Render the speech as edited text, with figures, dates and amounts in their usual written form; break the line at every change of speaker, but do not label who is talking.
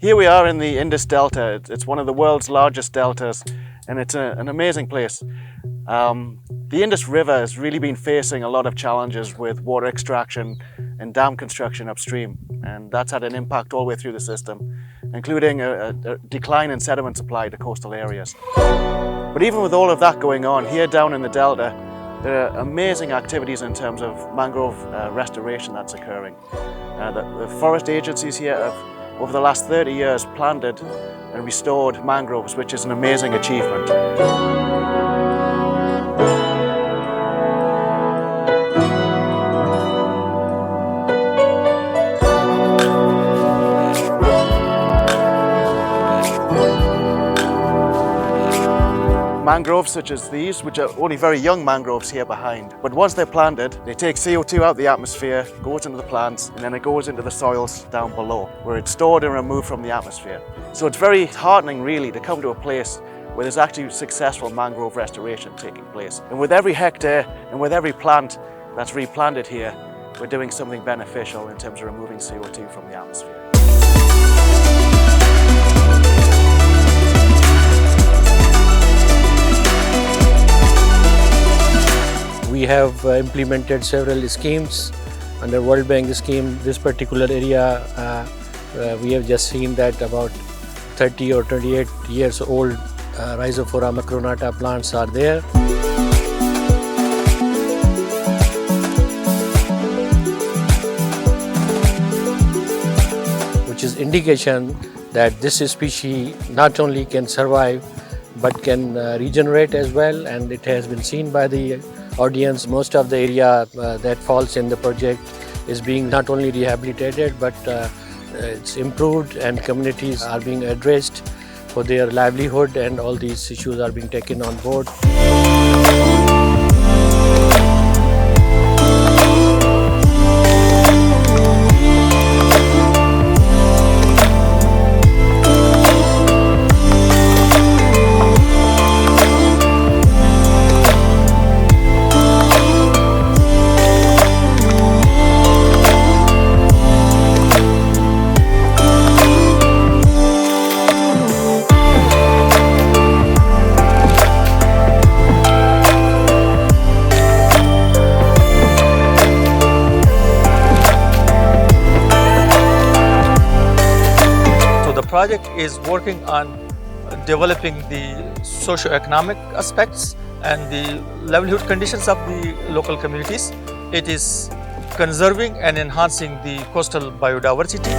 Here we are in the Indus Delta. It's one of the world's largest deltas, and it's an amazing place. The Indus River has really been facing a lot of challenges with water extraction and dam construction upstream, and that's had an impact all the way through the system, including a decline in sediment supply to coastal areas. But even with all of that going on, here down in the Delta, there are amazing activities in terms of mangrove restoration that's occurring. The forest agencies here have, over the last 30 years, planted and restored mangroves, which is an amazing achievement. Mangroves such as these, which are only very young mangroves here behind, but once they're planted, they take CO2 out of the atmosphere, goes into the plants, and then it goes into the soils down below, where it's stored and removed from the atmosphere. So it's very heartening really to come to a place where there's actually successful mangrove restoration taking place. And with every hectare and with every plant that's replanted here, we're doing something beneficial in terms of removing CO2 from the atmosphere.
We have implemented several schemes under World Bank scheme. This particular area, we have just seen that about 30 or 28 years old Rhizophora macronata plants are there. Which is indication that this species not only can survive but can regenerate as well, and it has been seen by the audience. Most of the area that falls in the project is being not only rehabilitated but it's improved, and communities are being addressed for their livelihood, and all these issues are being taken on board.
The project is working on developing the socio-economic aspects and the livelihood conditions of the local communities. It is conserving and enhancing the coastal biodiversity.